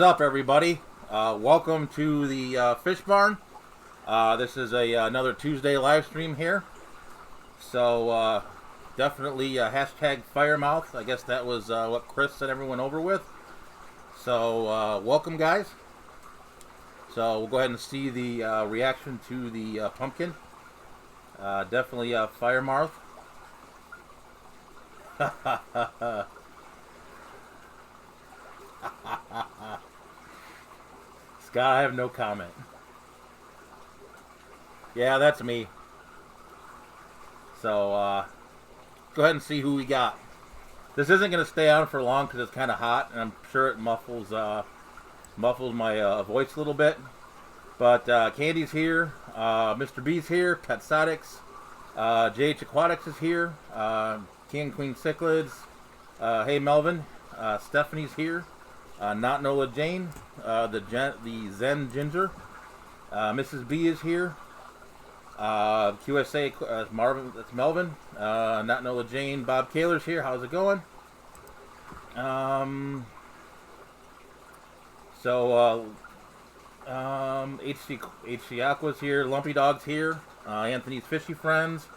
up, everybody? Welcome to the Fish Barn. This is another Tuesday live stream here. So definitely hashtag Firemouth. I guess that was what Chris sent everyone over with. So welcome, guys. So we'll go ahead and see the reaction to the pumpkin. Definitely Firemouth. Scott, I have no comment. Yeah, that's me. So, go ahead and see who we got. This isn't going to stay on for long because it's kind of hot, and I'm sure it muffles my voice a little bit. But Candy's here, Mr. B's here, Petsatics, JH Aquatics is here, King and Queen Cichlids, hey Melvin, Stephanie's here. Not Nola Jane, the Zen Ginger. Mrs. B is here. QSA, Marvin, that's Melvin. Not Nola Jane, Bob Kaler's here. How's it going? HC Aqua's here. Lumpy Dog's here. Anthony's Fishy Friends.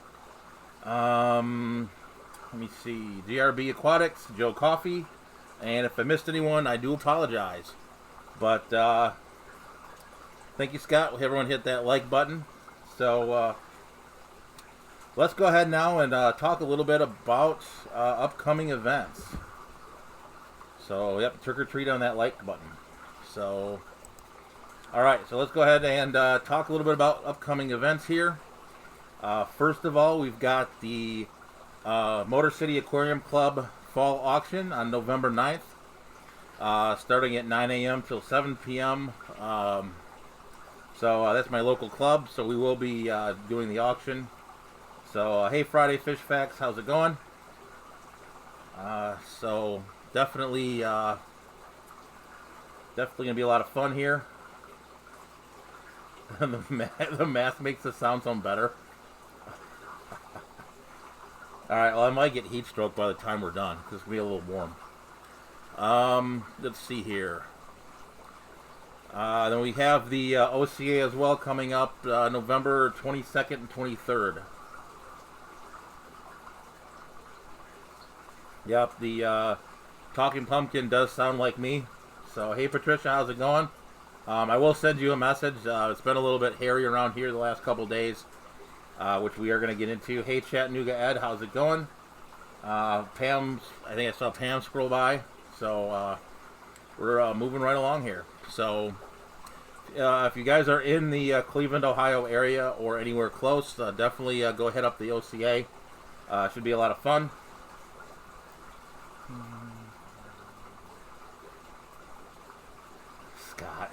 Let me see. GRB Aquatics, Joe Coffee. And if I missed anyone, I do apologize. But thank you, Scott. Everyone hit that like button. So let's go ahead now and talk a little bit about upcoming events. So, yep, trick or treat on that like button. So, all right. So let's go ahead and talk a little bit about upcoming events here. First of all, we've got the Motor City Aquarium Club Fall Auction on November 9th, starting at 9 a.m. till 7 p.m. So that's my local club, so we will be doing the auction. So hey, Friday Fish Facts, how's it going? So definitely gonna be a lot of fun here. The math makes the sound better. Alright, well, I might get heat stroke by the time we're done, because it's going to be a little warm. Let's see here. Then we have the OCA as well coming up November 22nd and 23rd. Yep, the Talking Pumpkin does sound like me. So, hey Patricia, how's it going? I will send you a message. It's been a little bit hairy around here the last couple days. Which we are going to get into. Hey, Chattanooga Ed, how's it going? Pam, I think I saw Pam scroll by. So, we're moving right along here. So, if you guys are in the Cleveland, Ohio area or anywhere close, definitely go head up the OCA. Should be a lot of fun. Scott.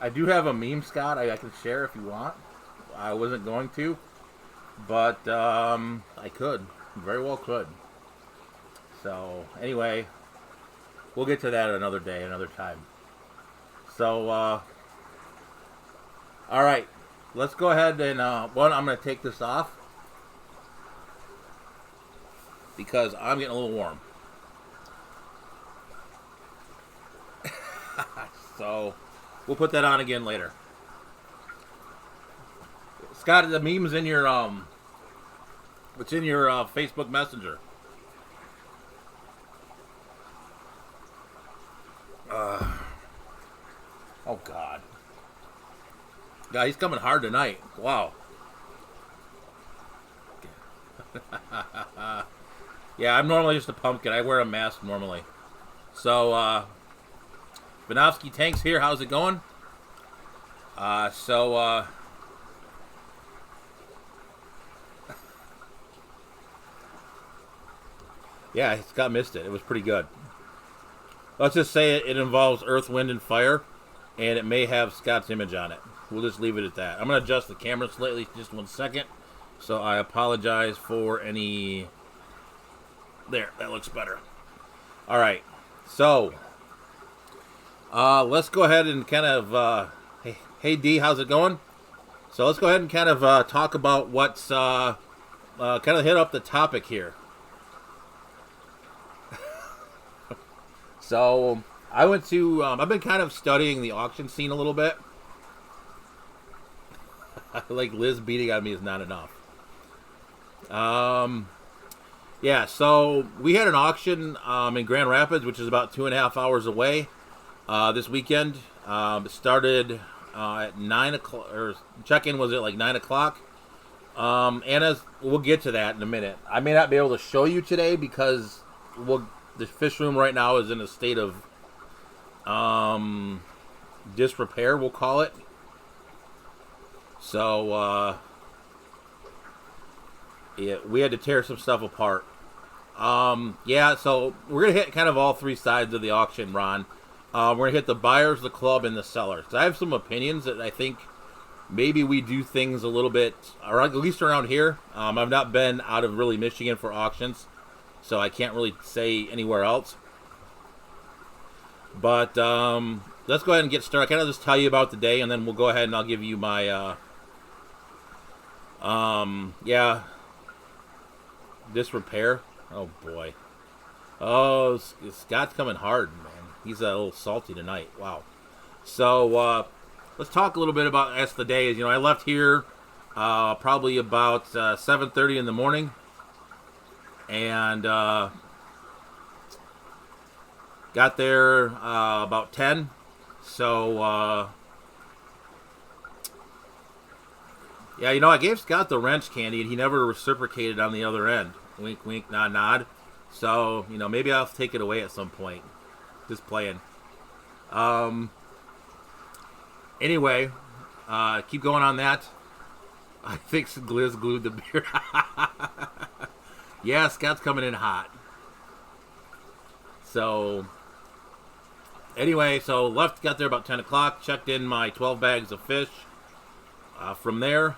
I do have a meme, Scott, I can share if you want. I wasn't going to, but I could. Very well could. So, anyway, we'll get to that another day, another time. So, alright. Let's go ahead and, one, I'm going to take this off because I'm getting a little warm. So, we'll put that on again later. Scott, the meme's in your it's in your Facebook Messenger. Oh God. God, he's coming hard tonight. Wow. Yeah, I'm normally just a pumpkin. I wear a mask normally. So, Vinovsky Tank's here. How's it going? Yeah, Scott missed it. It was pretty good. Let's just say it involves Earth, Wind, and Fire, and it may have Scott's image on it. We'll just leave it at that. I'm going to adjust the camera slightly, just 1 second. So I apologize for any... There, that looks better. All right, so... let's go ahead and kind of, hey D, how's it going? So let's go ahead and kind of talk about what's, kind of hit up the topic here. So I went to. I've been kind of studying the auction scene a little bit. Like Liz beating on me is not enough. Yeah, so we had an auction in Grand Rapids, which is about 2.5 hours away. This weekend, it started at 9 o'clock, or check-in was at like 9 o'clock. And we'll get to that in a minute. I may not be able to show you today because the fish room right now is in a state of disrepair, we'll call it. So yeah, we had to tear some stuff apart. Yeah, so we're gonna hit kind of all three sides of the auction, Ron. We're gonna hit the buyers, the club, and the sellers. I have some opinions that I think maybe we do things a little bit, or at least around here. I've not been out of really Michigan for auctions, so I can't really say anywhere else. But let's go ahead and get started. Kind of just tell you about the day, and then we'll go ahead and I'll give you my yeah, disrepair. Oh boy. Oh, Scott's coming hard, man. He's a little salty tonight. Wow. So let's talk a little bit about as the day is. You know, I left here probably about 7:30 in the morning, and got there about 10. So yeah, you know, I gave Scott the wrench candy, and he never reciprocated on the other end. Wink, wink, nod, nod. So, you know, maybe I'll take it away at some point. Just playing. Anyway, keep going on that. I think Gliz glued the beer. Yeah, Scott's coming in hot. So, anyway, so got there about 10 o'clock. Checked in my 12 bags of fish. From there,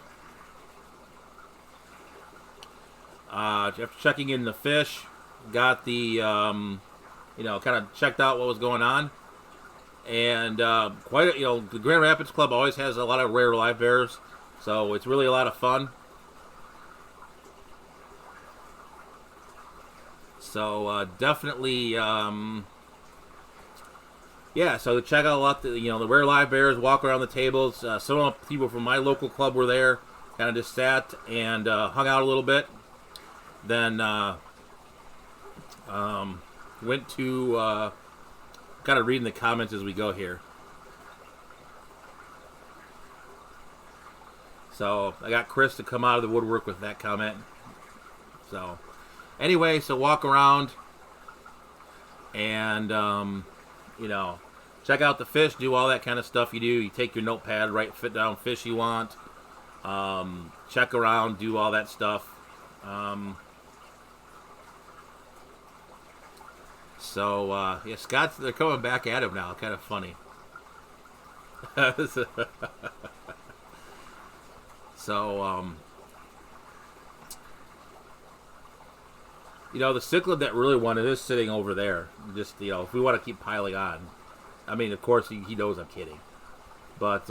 after checking in the fish, got the, you know, kind of checked out what was going on. And quite, you know, the Grand Rapids Club always has a lot of rare live bears, so it's really a lot of fun. So definitely, yeah. So check out a lot, you know, the rare live bears. Walk around the tables. Some of the people from my local club were there. Kind of just sat and hung out a little bit. Then went to kind of reading the comments as we go here. So I got Chris to come out of the woodwork with that comment. So anyway, so walk around and you know, check out the fish, do all that kind of stuff you do. You take your notepad, write fit down fish you want, check around, do all that stuff. So yeah, Scott's, they're coming back at him now. Kind of funny. So you know, the cichlid that really won it is sitting over there. Just, you know, if we want to keep piling on. I mean, of course, he knows I'm kidding. But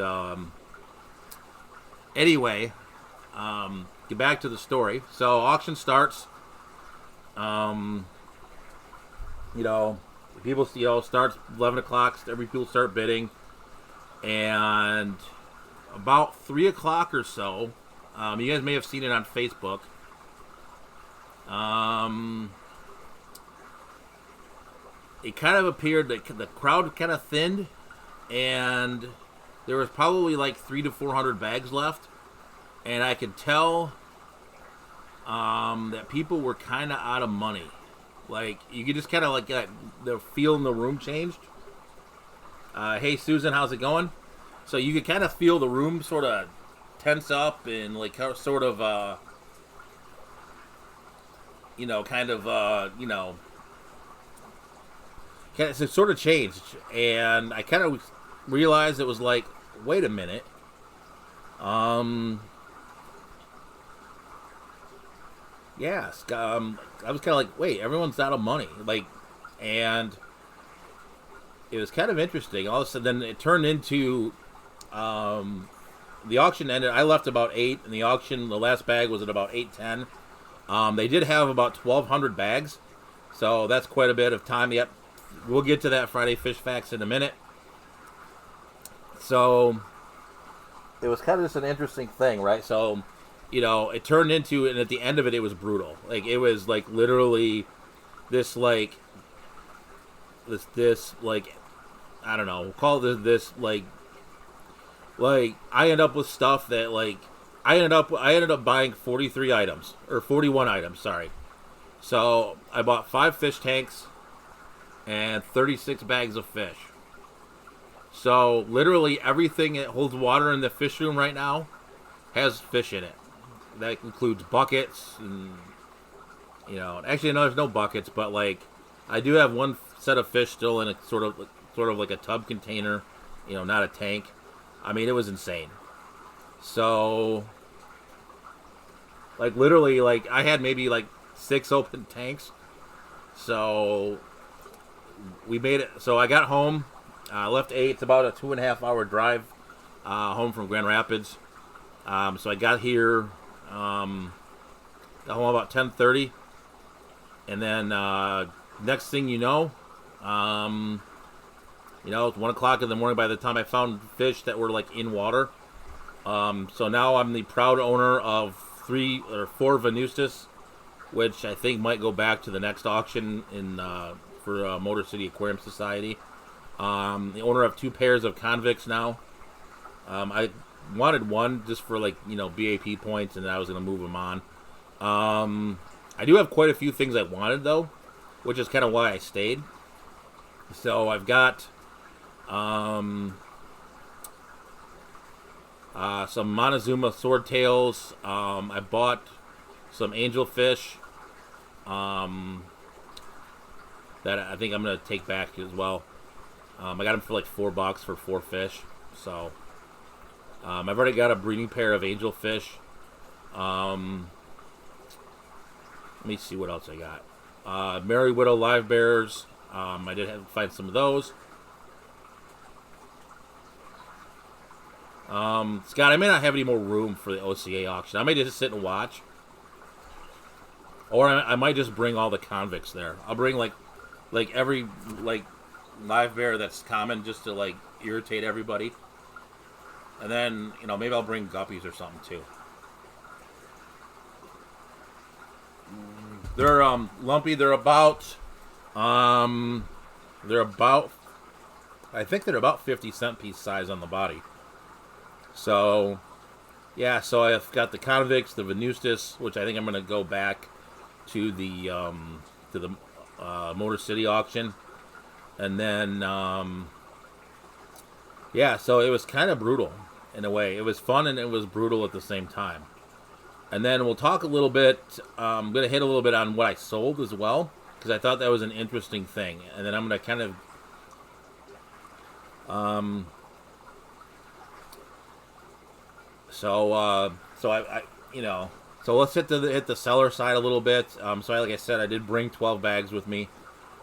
anyway, get back to the story. So auction starts. You know, people, you know, starts 11 o'clock. Every people start bidding, and about 3 o'clock or so, you guys may have seen it on Facebook. It kind of appeared that the crowd kind of thinned, and there was probably like 300 to 400 bags left, and I could tell that people were kind of out of money. Like, you could just kind of like get the feel in the room changed. Hey Susan, how's it going? So you could kind of feel the room sort of tense up and like sort of you know, kind of you know, kind of, it sort of changed, and I kind of realized it was like, wait a minute, yes, I was kind of like, wait, everyone's out of money, like, and it was kind of interesting. All of a sudden, then it turned into, the auction ended. I left about 8, and the auction, the last bag was at about 8:10. They did have about 1,200 bags, so that's quite a bit of time. Yet we'll get to that Friday Fish Facts in a minute. So it was kind of just an interesting thing, right? So, it turned into, and at the end of it, it was brutal. Like, it was like literally this like this like, I don't know, call it this like I end up with stuff that like I ended up buying 43 items or 41 items, sorry. So I bought 5 fish tanks and 36 bags of fish. So literally everything that holds water in the fish room right now has fish in it. That includes buckets and actually no, there's no buckets, but like I do have one set of fish still in a sort of like a tub container, not a tank. I mean, it was insane. So like literally like I had maybe like 6 open tanks. So we made it. So I got home, left 8. It's about a 2.5 hour drive home from Grand Rapids. So I got here, got home about 10:30, and then next thing you know, it's 1 o'clock in the morning by the time I found fish that were like in water. So now I'm the proud owner of 3 or 4 Venustus, which I think might go back to the next auction for Motor City Aquarium Society. The owner of 2 pairs of convicts now. I wanted one just for like BAP points, and then I was going to move them on. I do have quite a few things I wanted though, which is kind of why I stayed. So I've got some Montezuma swordtails. I bought some angelfish that I think I'm going to take back as well. I got them for like $4 for 4 fish. So I've already got a breeding pair of angelfish. Let me see what else I got. Merry Widow live bears. I did have to find some of those. Scott, I may not have any more room for the OCA auction. I may just sit and watch. Or I might just bring all the convicts there. I'll bring like every like live bear that's common just to like irritate everybody. And then, maybe I'll bring guppies or something too. They're lumpy. They're about I think they're about 50-cent piece size on the body. So, yeah, so I've got the convicts, the Venustus, which I think I'm going to go back to the Motor City auction. And then, yeah, so it was kind of brutal in a way. It was fun and it was brutal at the same time. And then we'll talk a little bit, I'm going to hit a little bit on what I sold as well, because I thought that was an interesting thing. And then I'm going to kind of so let's hit the seller side a little bit. So like I said, I did bring 12 bags with me.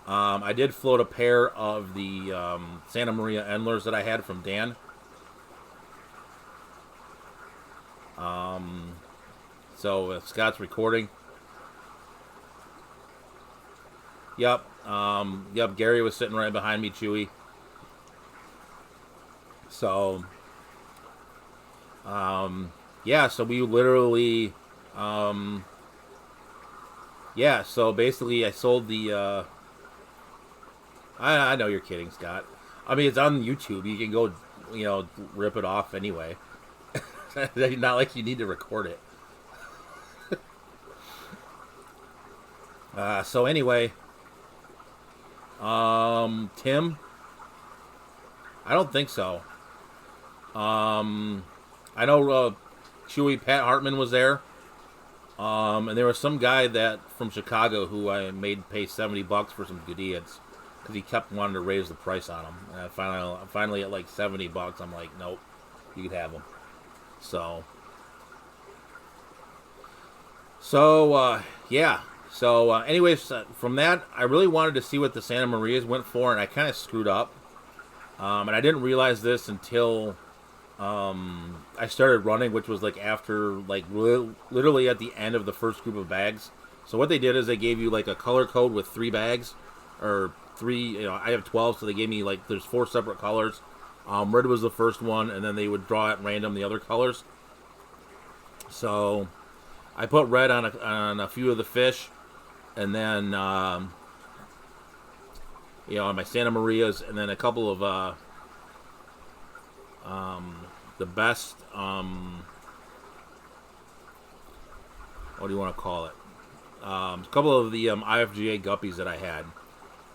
I did float a pair of the Santa Maria Endlers that I had from Dan. So Scott's recording. Yep. Gary was sitting right behind me, Chewy. So, yeah. So we literally, yeah. So basically, I sold the. I know you're kidding, Scott. I mean, it's on YouTube. You can go, rip it off anyway. Not like you need to record it. So anyway, Tim, I don't think so. I know Chewy Pat Hartman was there, and there was some guy from Chicago who I made pay $70 for some Goodyans because he kept wanting to raise the price on them. And finally at like $70, I'm like, nope, you could have them. So yeah. So, anyways, from that, I really wanted to see what the Santa Marias went for, and I kind of screwed up. And I didn't realize this until I started running, which was like after, like, literally at the end of the first group of bags. So what they did is they gave you like a color code with 3 bags, or 3. I have 12, so they gave me like there's 4 separate colors. Red was the first one, and then they would draw at random the other colors. So I put red on a few of the fish, and then on my Santa Marias, and then a couple of the best. What do you want to call it? A couple of the IFGA guppies that I had,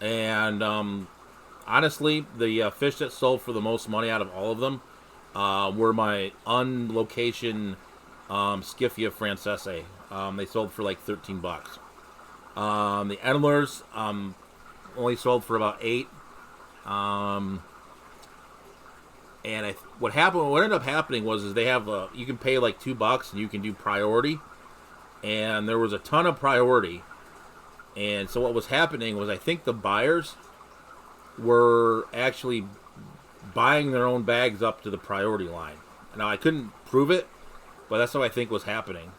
and honestly, the fish that sold for the most money out of all of them were my on-location Skiffia Francese. They sold for like $13. The Endlers only sold for about 8. And what ended up happening was they have you can pay like $2 and you can do priority, and there was a ton of priority. And so what was happening was I think the buyers were actually buying their own bags up to the priority line. Now I couldn't prove it, but that's what I think was happening.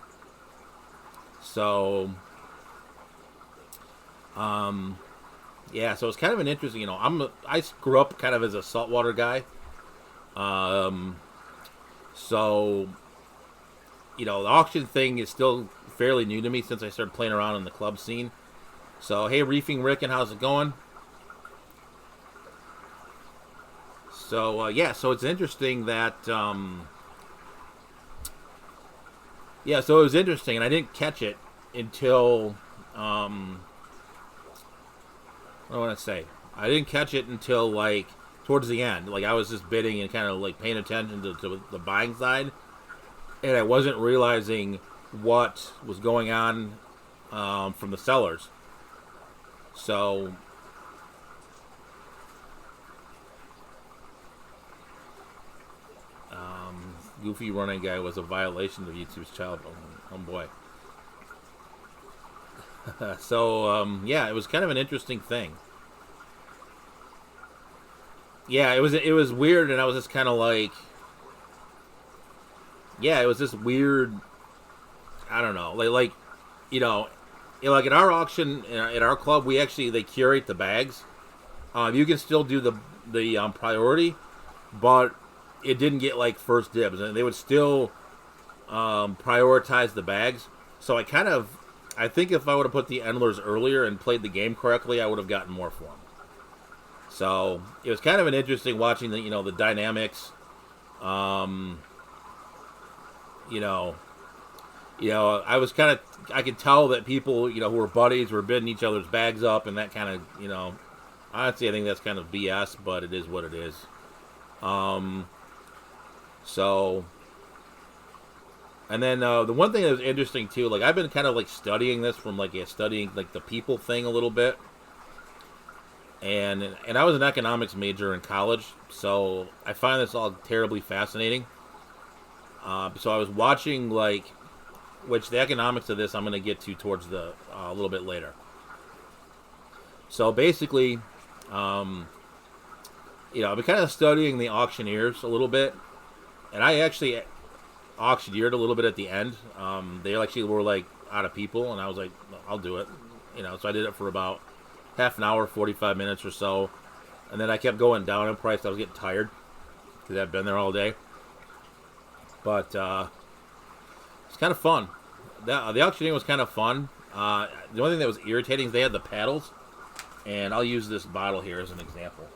So, yeah, so it's kind of an interesting. I grew up kind of as a saltwater guy. So, the auction thing is still fairly new to me since I started playing around in the club scene. So, hey, Reefing Rick, and how's it going? So, so it's interesting that, so it was interesting, and I didn't catch it until, what do I want to say? I didn't catch it until, like, towards the end. Like, I was just bidding and kind of, like, paying attention to the buying side, and I wasn't realizing what was going on from the sellers. So, Goofy Running Guy was a violation of YouTube's child. Oh boy. So, yeah, it was kind of an interesting thing. Yeah, it was weird, and I was just kind of like, yeah, it was just weird. I don't know, like like at our auction at our club, they curate the bags. You can still do the priority, but it didn't get like first dibs, and they would still prioritize the bags. So I think if I would have put the Endlers earlier and played the game correctly, I would have gotten more for them. So it was kind of an interesting watching the dynamics. I was I could tell that people who were buddies were bidding each other's bags up, and that kind of honestly I think that's kind of BS, but it is what it is. So, and then the one thing that was interesting too, like I've been kind of like studying this from studying like the people thing a little bit. And I was an economics major in college, so I find this all terribly fascinating. So I was watching which the economics of this I'm going to get to towards a little bit later. So basically, I've been kind of studying the auctioneers a little bit, and I actually auctioneered a little bit at the end. They actually were out of people, and I was like, I'll do it. So I did it for about half an hour, 45 minutes or so, and then I kept going down in price. I was getting tired because I've been there all day, but it's kind of fun. The auctioneering was kind of fun. The only thing that was irritating is they had the paddles, and I'll use this bottle here as an example.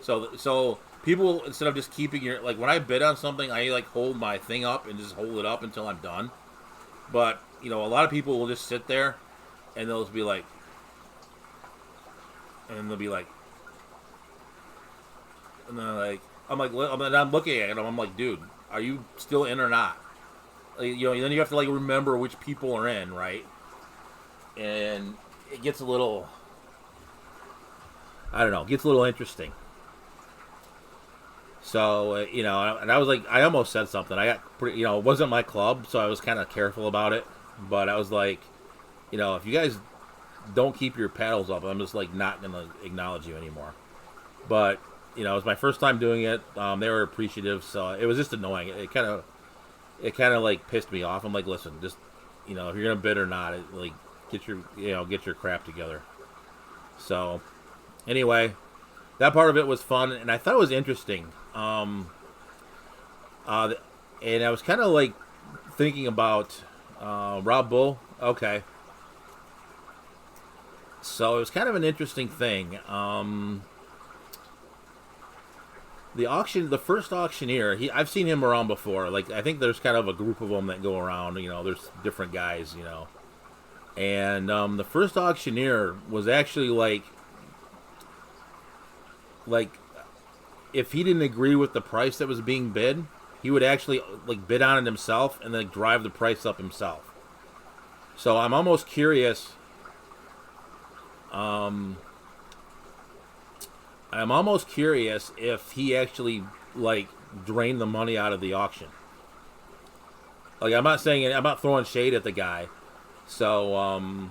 So people, instead of just keeping when I bid on something, I hold my thing up and just hold it up until I'm done. But a lot of people will just sit there, and they'll just be like. And they'll be like, and then I'm looking at them. I'm like, dude, are you still in or not? Then you have to remember which people are in, right? And it gets a little, I don't know, gets a little interesting. So and I was like, I almost said something. I got pretty, it wasn't my club, so I was kind of careful about it. But I was like, if you guys don't keep your paddles up, I'm just not gonna acknowledge you anymore. But it was my first time doing it. They were appreciative, so it was just annoying. It kind of pissed me off. I'm like, listen, just if you're gonna bid or not, get your crap together. So Anyway, that part of it was fun, and I thought it was interesting. Uh, and I was kind of like thinking about Rob Bull. Okay, so it was kind of an interesting thing. The first auctioneer, I've seen him around before. Like, I think there's kind of a group of them that go around. There's different guys. And the first auctioneer was actually like if he didn't agree with the price that was being bid, he would actually like bid on it himself and then drive the price up himself. So I'm almost curious. I'm almost curious if he actually like drained the money out of the auction. Like, I'm not throwing shade at the guy. So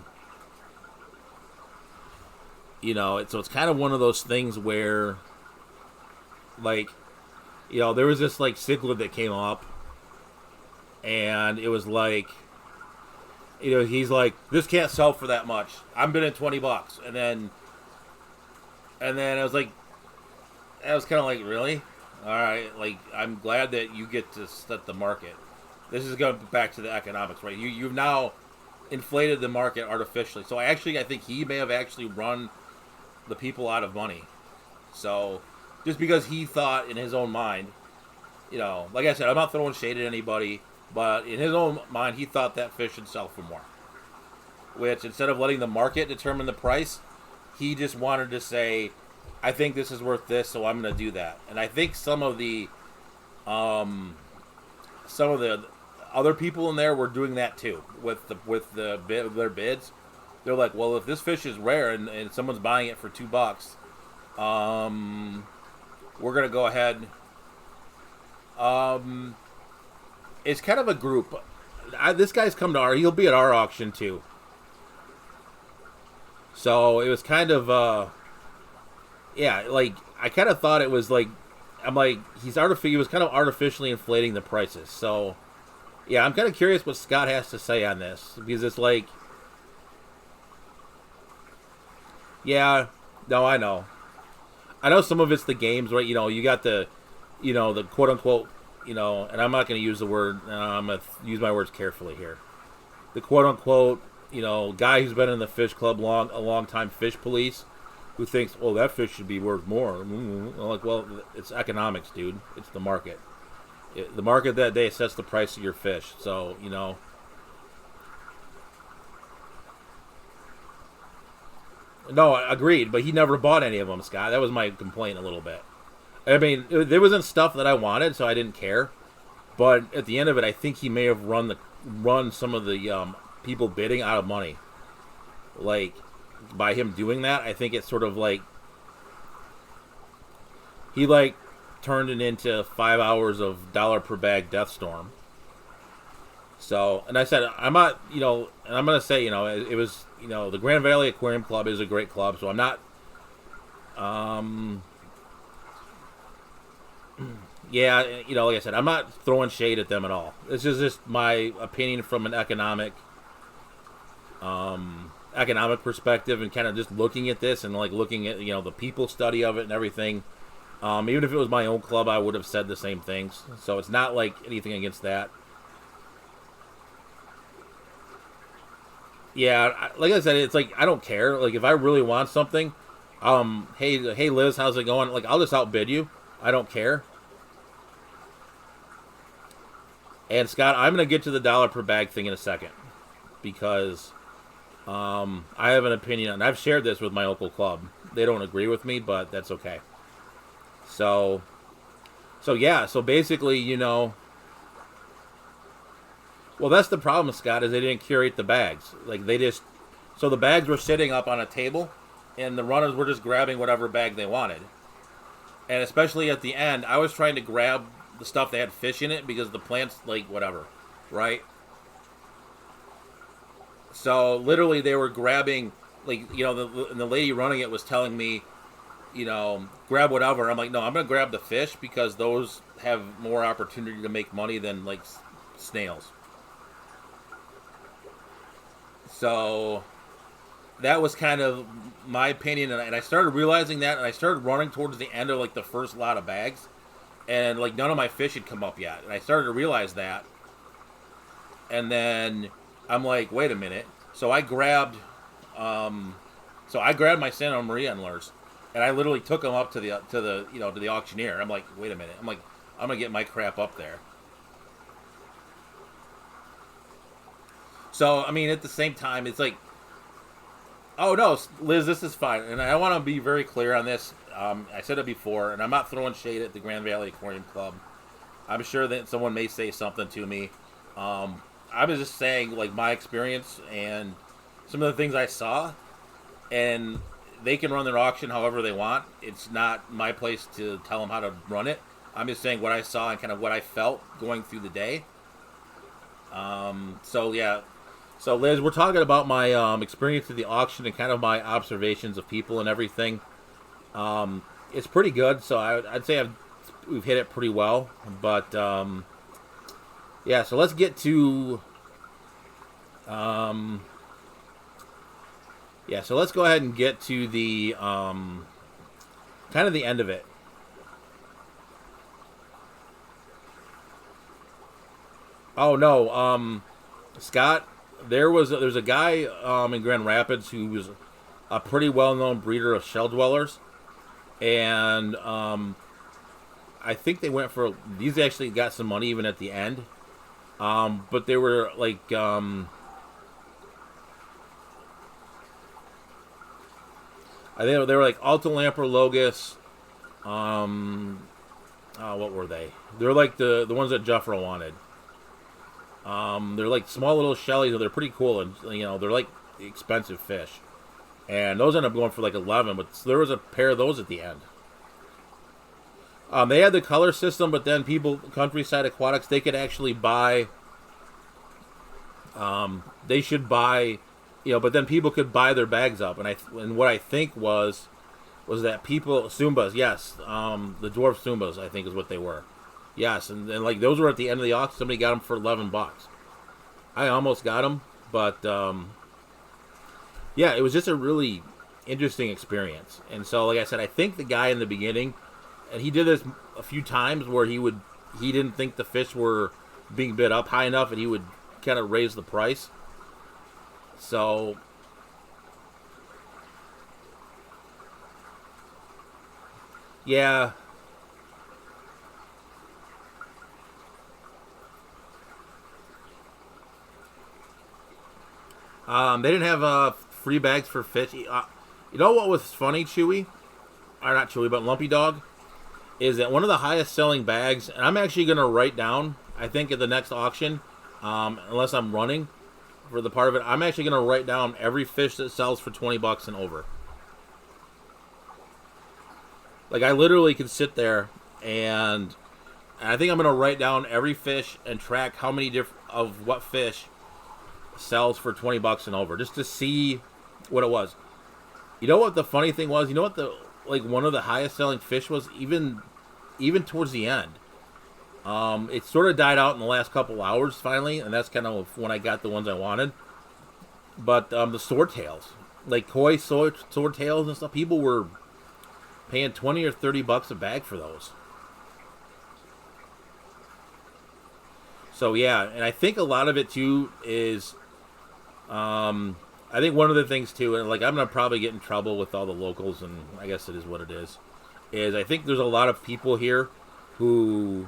it's kind of one of those things where, like, there was this like cichlid that came up, and it was like, he's like, this can't sell for that much. I'm bidding $20, and then I was kind of like, really? All right, like, I'm glad that you get to set the market. This is going back to the economics, right? You've now inflated the market artificially. So I think he may have actually run the people out of money. So just because he thought in his own mind, like I said, I'm not throwing shade at anybody, but in his own mind, he thought that fish should sell for more. Which, instead of letting the market determine the price, he just wanted to say, I think this is worth this, so I'm going to do that. And I think some of the other people in there were doing that too with their bids. They're like, well, if this fish is rare and someone's buying it for $2, we're gonna go ahead. It's kind of a group. This guy's come to he'll be at our auction too. So it was kind of like, I kind of thought it was like, I'm like, he was kind of artificially inflating the prices. So yeah, I'm kind of curious what Scott has to say on this, because it's like, yeah, no, I know some of it's the games, right? You got the quote unquote, and I'm not going to use the word, I'm going to use my words carefully here. The quote unquote, guy who's been in the fish club a long time, fish police, who thinks, oh, that fish should be worth more. I'm like, well, it's economics, dude. It's the market. The market that day sets the price of your fish. So, No, agreed, but he never bought any of them, Scott. That was my complaint a little bit. I mean, there wasn't stuff that I wanted, so I didn't care. But at the end of it, I think he may have run some of the people bidding out of money. Like, by him doing that, I think it's sort of like he turned it into 5 hours of dollar per bag death storm. So, and I said, I'm not, and I'm going to say, it was, the Grand Valley Aquarium Club is a great club, so I'm not, yeah, like I said, I'm not throwing shade at them at all. This is just my opinion from an economic perspective, and kind of just looking at this and looking at, the people study of it and everything. Even if it was my own club, I would have said the same things. So it's not like anything against that. Yeah, like I said, it's like, I don't care. Like, if I really want something, hey Liz, how's it going? Like, I'll just outbid you. I don't care. And Scott, I'm gonna get to the dollar per bag thing in a second, because I have an opinion, and I've shared this with my local club. They don't agree with me, but that's okay. So yeah. So basically, well, that's the problem, Scott, is they didn't curate the bags. Like, so the bags were sitting up on a table, and the runners were just grabbing whatever bag they wanted. And especially at the end, I was trying to grab the stuff that had fish in it, because the plants, whatever, right? So literally they were grabbing, the lady running it was telling me, grab whatever. I'm like, no, I'm going to grab the fish, because those have more opportunity to make money than, snails. So, that was kind of my opinion, and I started realizing that, and I started running towards the end of like the first lot of bags, and like none of my fish had come up yet, and I started to realize that, and then I'm like, wait a minute. So I grabbed my Santa Maria antlers, and I literally took them up to the auctioneer. I'm like, wait a minute. I'm like, I'm gonna get my crap up there. So I mean, at the same time, it's like, oh no, Liz, this is fine, and I want to be very clear on this. I said it before, and I'm not throwing shade at the Grand Valley Aquarium Club. I'm sure that someone may say something to me. I was just saying, like, my experience and some of the things I saw, and they can run their auction however they want. It's not my place to tell them how to run it. I'm just saying what I saw and kind of what I felt going through the day. So yeah. So Liz, we're talking about my experience at the auction and kind of my observations of people and everything. It's pretty good. So I'd say we've hit it pretty well. But yeah, so let's get to yeah, so let's go ahead and get to the kind of the end of it. Oh no, Scott, there's a guy in Grand Rapids who was a pretty well-known breeder of shell dwellers, and I think they went for these. Actually got some money even at the end, but they were like I think they were like Alta Lamprologus. What were they? They're like the ones that Jeffro wanted. They're like small little shellies, but they're pretty cool, and they're like expensive fish. And those end up going for like 11, but there was a pair of those at the end. They had the color system, but then Countryside Aquatics, they could actually buy. They should buy, but then people could buy their bags up, and what I think was that Sumbas, yes, the dwarf Sumbas, I think is what they were. Yes, and like those were at the end of the auction. Somebody got them for $11. I almost got them, but yeah, it was just a really interesting experience. And so, like I said, I think the guy in the beginning, and he did this a few times where he didn't think the fish were being bid up high enough, and he would kind of raise the price. So yeah. They didn't have free bags for fish. You know what was funny, Chewy? Or not Chewy, but Lumpy Dog? Is that one of the highest selling bags, and I'm actually going to write down, I think at the next auction, unless I'm running for the part of it, I'm actually going to write down every fish that sells for $20 and over. Like, I literally can sit there, and I think I'm going to write down every fish and track how many of what fish sells for $20 and over, just to see what it was. You know what the funny thing was? You know what one of the highest selling fish was, even towards the end. It sort of died out in the last couple hours finally, and that's kind of when I got the ones I wanted. But the swordtails, like koi swordtails and stuff, people were paying $20 or $30 a bag for those. So yeah, and I think a lot of it too is, I think one of the things too, and like I'm gonna probably get in trouble with all the locals, and I guess it is what it is I think there's a lot of people here who,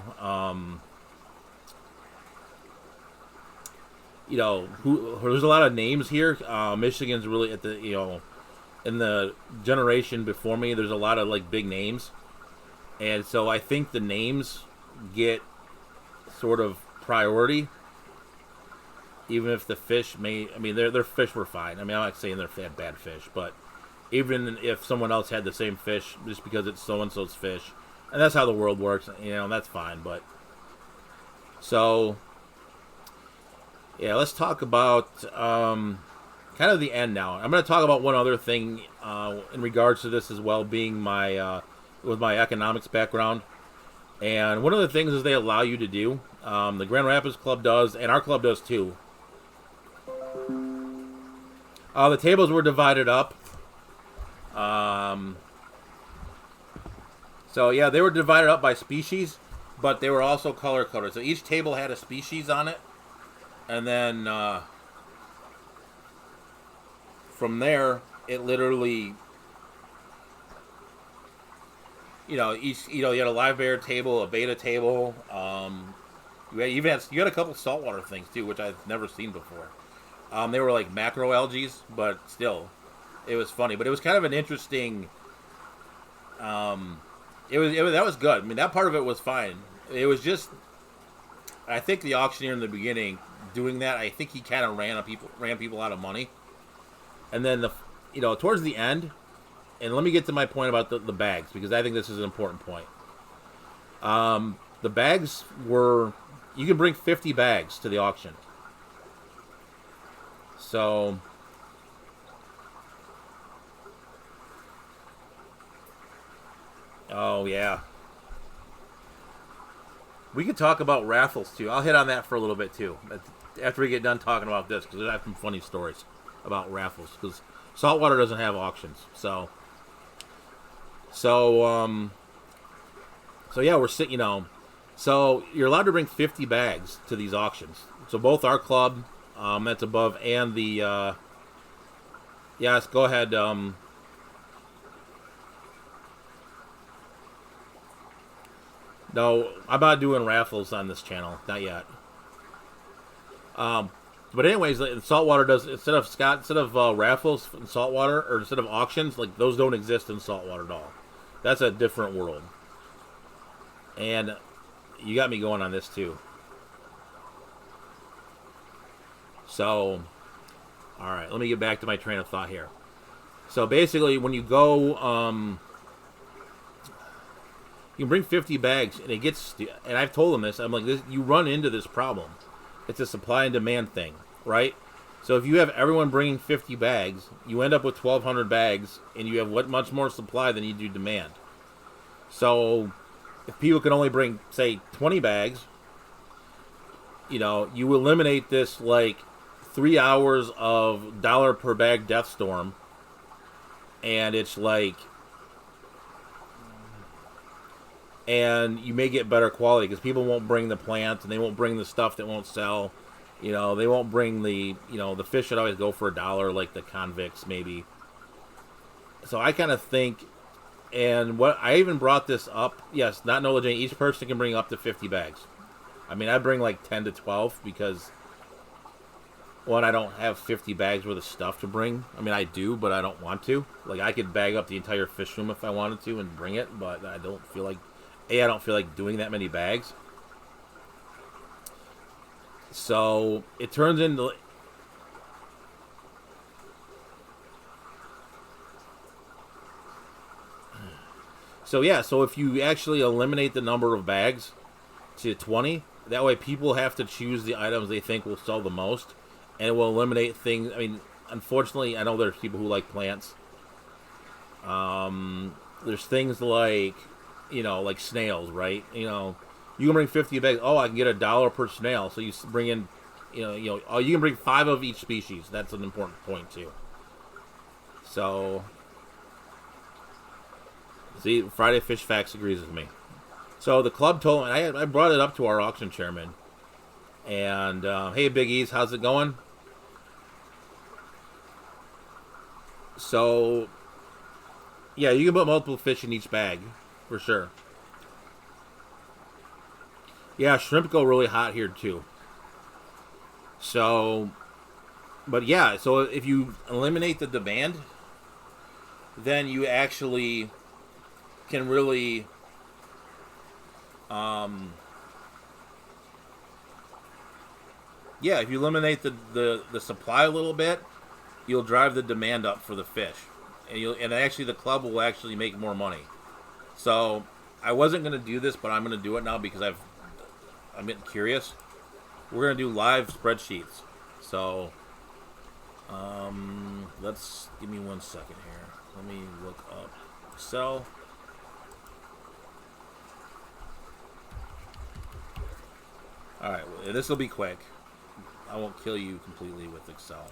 there's a lot of names here. Michigan's really at the, in the generation before me, there's a lot of like big names, and so I think the names get sort of priority, even if the fish their fish were fine. I mean, I'm not saying they had bad fish, but even if someone else had the same fish, just because it's so and so's fish, and that's how the world works, that's fine. But so yeah, let's talk about kind of the end now. I'm going to talk about one other thing in regards to this as well, being my with my economics background. And one of the things is they allow you to do, the Grand Rapids Club does, and our club does too. The tables were divided up. So yeah, they were divided up by species, but they were also color coded. So each table had a species on it, and then from there, it literally, you had a live bear table, a beta table. You had a couple saltwater things too, which I've never seen before. They were like macroalgae, but still, it was funny. But it was kind of an interesting. That was good. I mean, that part of it was fine. It was just, I think the auctioneer in the beginning doing that, I think he kind of ran people out of money, and then towards the end, and let me get to my point about the bags, because I think this is an important point. The bags were, you can bring 50 bags to the auction. So, oh yeah. We could talk about raffles too. I'll hit on that for a little bit too, after we get done talking about this, because I have some funny stories about raffles. Because saltwater doesn't have auctions, so yeah, we're sitting. So you're allowed to bring 50 bags to these auctions. So both our club, that's above, and the yes, go ahead. No, I'm not doing raffles on this channel. Not yet. But anyways, saltwater does, instead of raffles in saltwater, or instead of auctions, like, those don't exist in saltwater at all. That's a different world. And you got me going on this too. So, all right, let me get back to my train of thought here. So basically, when you go, you can bring 50 bags, and it gets, and I've told them this, I'm like, you run into this problem. It's a supply and demand thing, right? So if you have everyone bringing 50 bags, you end up with 1,200 bags, and you have much more supply than you do demand. So if people can only bring, say, 20 bags, you eliminate this, like, 3 hours of dollar per bag death storm, and it's like, and you may get better quality because people won't bring the plants, and they won't bring the stuff that won't sell. They won't bring the fish that always go for $1, like the convicts maybe. So I kind of think, and what I even brought this up, yes, not Nola Jane, each person can bring up to 50 bags. I mean, I bring like 10 to 12 because, one, I don't have 50 bags worth of stuff to bring. I mean, I do, but I don't want to. Like, I could bag up the entire fish room if I wanted to and bring it, but I don't feel like doing that many bags. So it turns into, so if you actually eliminate the number of bags to 20, that way people have to choose the items they think will sell the most, and it will eliminate things. I mean, unfortunately, I know there's people who like plants. There's things like, like snails, right? You can bring 50 bags. Oh, I can get $1 per snail. So you bring in, you can bring 5 of each species. That's an important point too. So, see, Friday Fish Facts agrees with me. So the club told me, I brought it up to our auction chairman, and hey, Big E's, how's it going? So, yeah, you can put multiple fish in each bag, for sure. Yeah, shrimp go really hot here too. So, but yeah, so if you eliminate the demand, then you actually can really, if you eliminate the supply a little bit, you'll drive the demand up for the fish, and actually the club will actually make more money. So I wasn't going to do this, but I'm going to do it now because I'm getting curious. We're going to do live spreadsheets. So, give me 1 second here. Let me look up Excel. Alright, this will be quick. I won't kill you completely with Excel.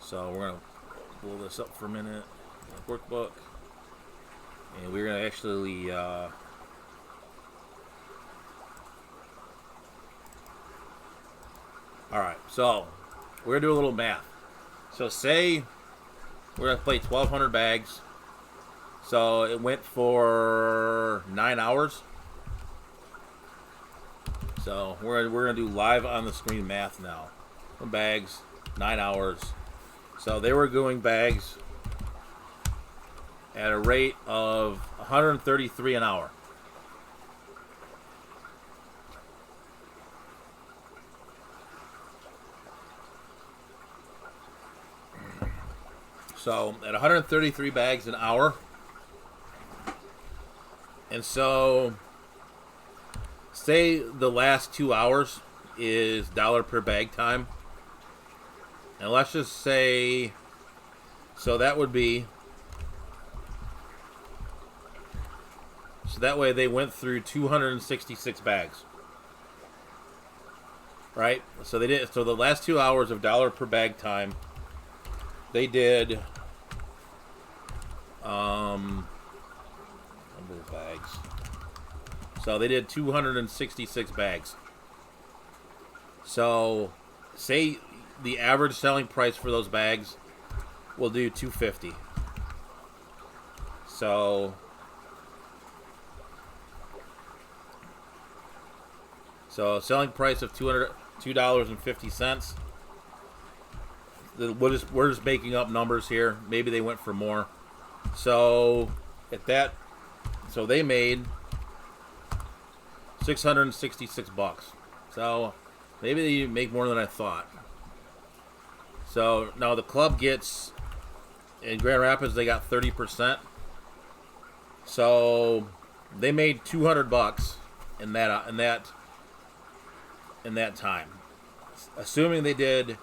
So we're gonna blow this up for a minute. Workbook, and we're gonna actually. All right, so we're gonna do a little math. So say we're gonna play 1,200 bags. So it went for 9 hours. So we're gonna do live on the screen math now. Bags, 9 hours. So they were going bags at a rate of 133 an hour. So at 133 bags an hour. And so say the last 2 hours is dollar per bag time. And let's just say, so that would be, so that way they went through 266 bags. Right? So they did, so the last 2 hours of dollar per bag time, they did number of bags. So they did 266 bags. So say the average selling price for those bags will do $2.50. So selling price of $2.50. We're just making up numbers here. Maybe they went for more. So at that, so they made $666. So maybe they make more than I thought. So now the club gets, in Grand Rapids they got 30%. So they made $200 in that time, assuming they did.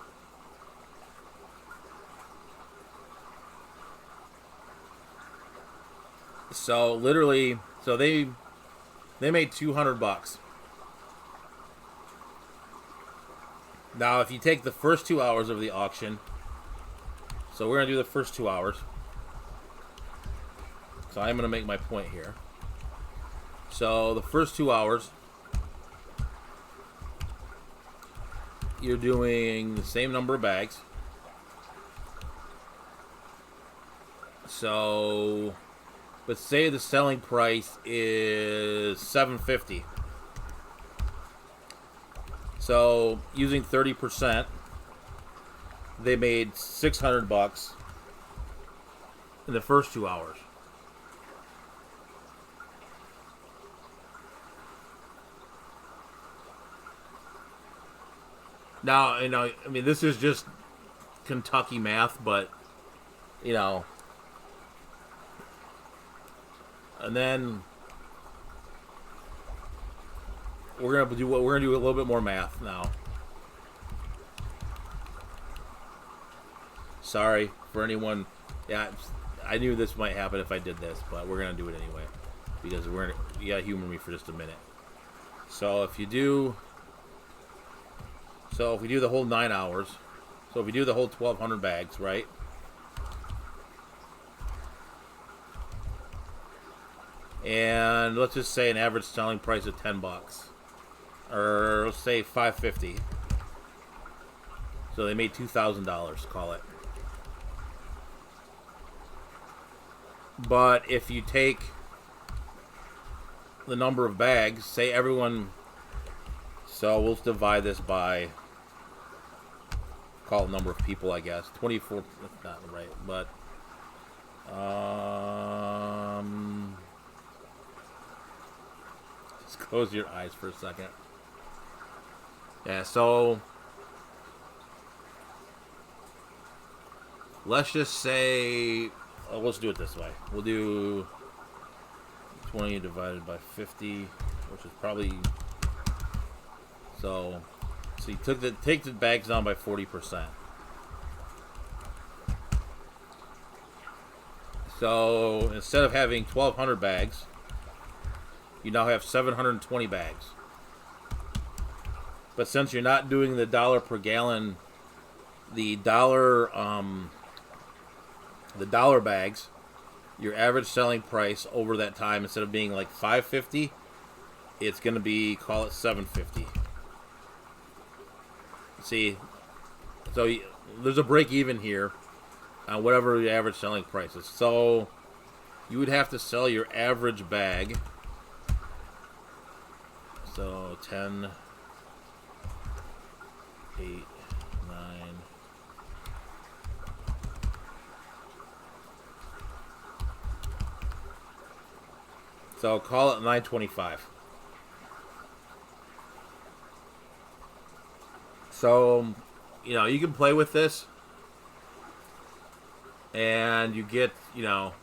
So literally, so they made $200. Now, if you take the first 2 hours of the auction, so we're gonna do the first 2 hours. So I'm gonna make my point here. So the first 2 hours, you're doing the same number of bags. So, but say the selling price is $7.50. So using 30%, they made $600 in the first 2 hours. Now, I mean, this is just Kentucky math, but and then we're gonna do a little bit more math now. Sorry for anyone. Yeah, I knew this might happen if I did this, but we're gonna do it anyway because you gotta humor me for just a minute. So if we do the whole 9 hours, so if we do the whole 1,200 bags, right? And let's just say an average selling price of $10, or let's say $5.50. So they made $2,000, call it. But if you take the number of bags, say everyone, so we'll divide this by, call it number of people, I guess. 24, that's not right, but just close your eyes for a second. Yeah, so let's just say, let's do it this way. We'll do 20 divided by 50, which is probably, so you take the bags down by 40%. So instead of having 1,200 bags, you now have 720 bags. But since you're not doing the dollar per gallon the dollar bags, your average selling price over that time, instead of being like $5.50, it's going to be, call it $7.50. See, so there's a break even here on whatever the average selling price is. So you would have to sell your average bag. So 10, 8, 9. So call it $9.25. So, you can play with this, and you get, so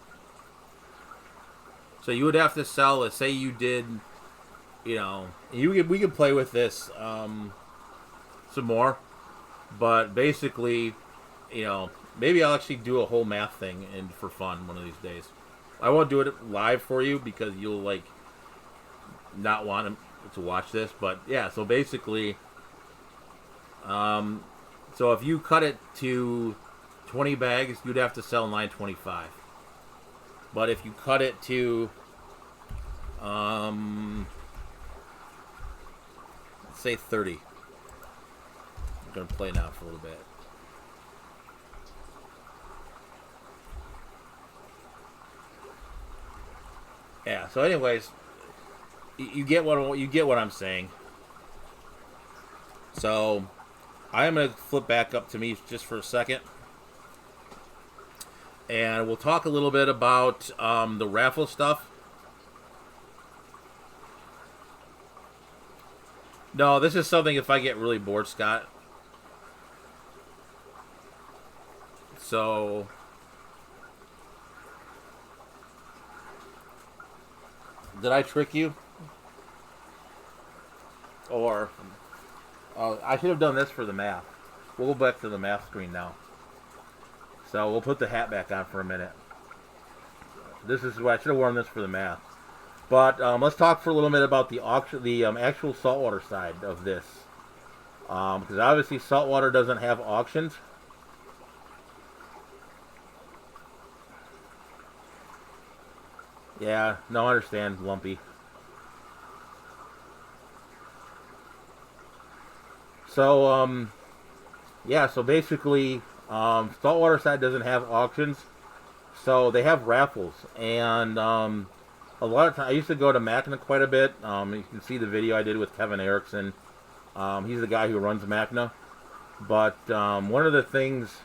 you would have to sell it. Say you did, we could play with this some more, but basically, maybe I'll actually do a whole math thing and for fun one of these days. I won't do it live for you because you'll not want to watch this, but yeah. So basically, so if you cut it to 20 bags, you'd have to sell $9.25. But if you cut it to, let's say 30, I'm gonna play now for a little bit. Yeah. So, anyways, you get what I'm saying. So, I'm gonna flip back up to me just for a second, and we'll talk a little bit about the raffle stuff. No, this is something if I get really bored, Scott. So, did I trick you? Or I should have done this for the math. We'll go back to the math screen now. So we'll put the hat back on for a minute. This is why I should have worn this for the math. But let's talk for a little bit about the auction, the actual saltwater side of this, because obviously saltwater doesn't have auctions. Yeah, no, I understand, Lumpy. So, yeah, so basically, saltwater side doesn't have auctions, so they have raffles, and a lot of times I used to go to Macna quite a bit. You can see the video I did with Kevin Erickson. He's the guy who runs Macna. But one of the things,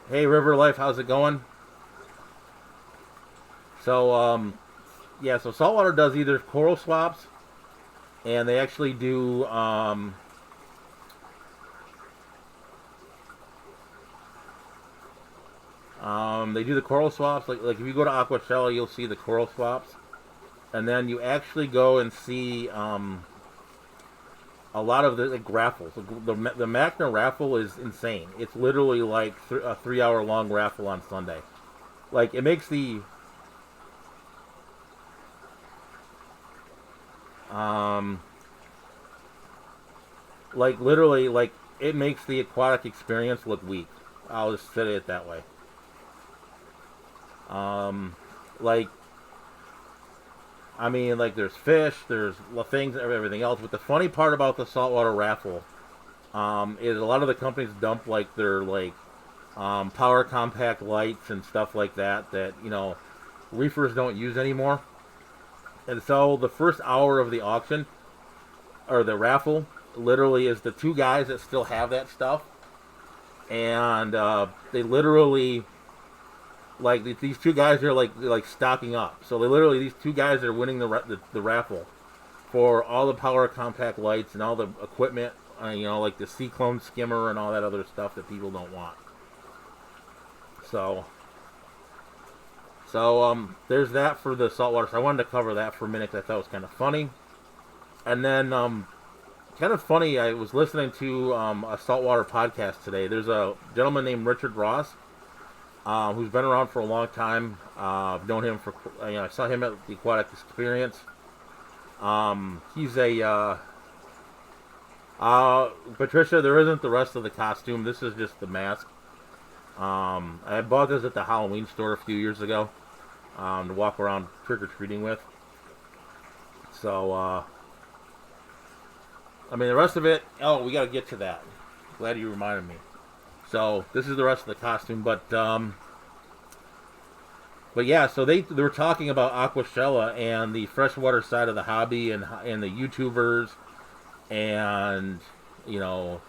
hey River Life, how's it going? So yeah, so saltwater does either coral swaps, and they actually do they do the coral swaps. Like if you go to Aquashella, you'll see the coral swaps, and then you actually go and see a lot of the raffles. The Macna raffle is insane. It's literally like a 3-hour long raffle on Sunday. Like it makes the like literally like it makes the aquatic experience look weak. I'll just say it that way. Like I mean, like there's fish, there's things, everything else. But the funny part about the saltwater raffle is a lot of the companies dump like their power compact lights and stuff like that reefers don't use anymore. And so the first hour of the auction or the raffle literally is the two guys that still have that stuff, and they literally these two guys are like stocking up. So they literally these two guys are winning the raffle for all the power compact lights and all the equipment, like the Cyclone skimmer and all that other stuff that people don't want. So there's that for the saltwater. So I wanted to cover that for a minute because I thought it was kind of funny. And then kind of funny, I was listening to a saltwater podcast today. There's a gentleman named Richard Ross, who's been around for a long time. I've known him for, I saw him at the Aquatic Experience. He's a Patricia. There isn't the rest of the costume. This is just the mask. I bought this at the Halloween store a few years ago to walk around trick or treating with. So I mean, the rest of it. Oh, we got to get to that. Glad you reminded me. So this is the rest of the costume, but yeah. So they were talking about Aquashella and the freshwater side of the hobby and the YouTubers and you know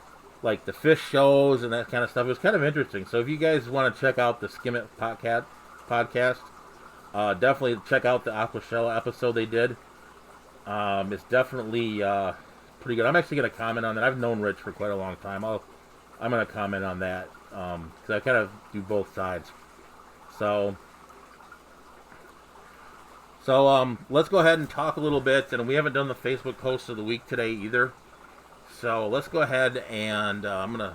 like the fish shows and that kind of stuff. It was kind of interesting. So if you guys want to check out the Skim It podcast, definitely check out the Aquashella episode they did. It's definitely pretty good. I'm actually going to comment on that. I've known Rich for quite a long time. I'm going to comment on that because I kind of do both sides. So let's go ahead and talk a little bit. And we haven't done the Facebook post of the week today either. So let's go ahead and I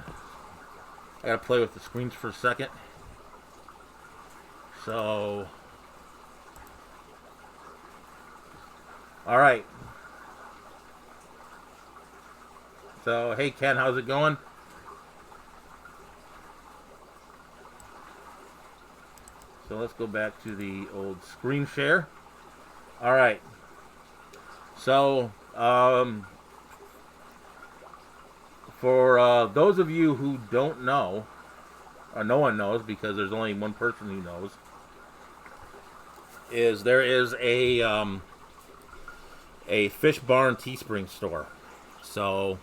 gotta play with the screens for a second. So, all right. So, hey Ken, how's it going? So let's go back to the old screen share. All right. So, for those of you who don't know, or no one knows because there's only one person who knows, there is a Fish Barn Teespring store. So,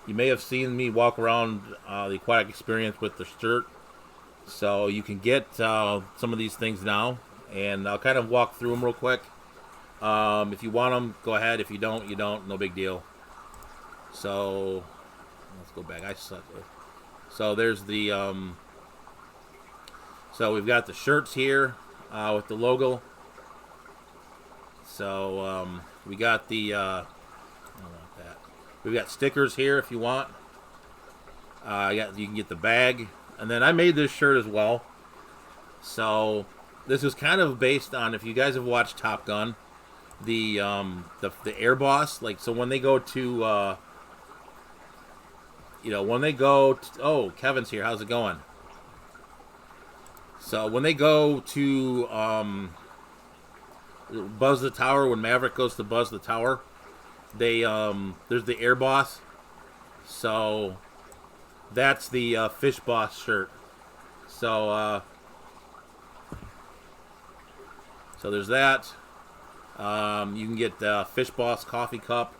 you may have seen me walk around the Aquatic Experience with the shirt. So you can get some of these things now, and I'll kind of walk through them real quick. If you want them, go ahead. If you don't, you don't. No big deal. So let's go back. I suck. So there's the so we've got the shirts here with the logo. So we got the I don't want that. We've got stickers here if you want. You can get the bag, and then I made this shirt as well. So this is kind of based on, if you guys have watched Top Gun, the Air Boss. Like, so when they go to oh, Kevin's here. How's it going? So when they go to Buzz the Tower, when Maverick goes to Buzz the Tower, they there's the Air Boss. So that's the Fish Boss shirt. So so there's that. You can get the Fish Boss coffee cup.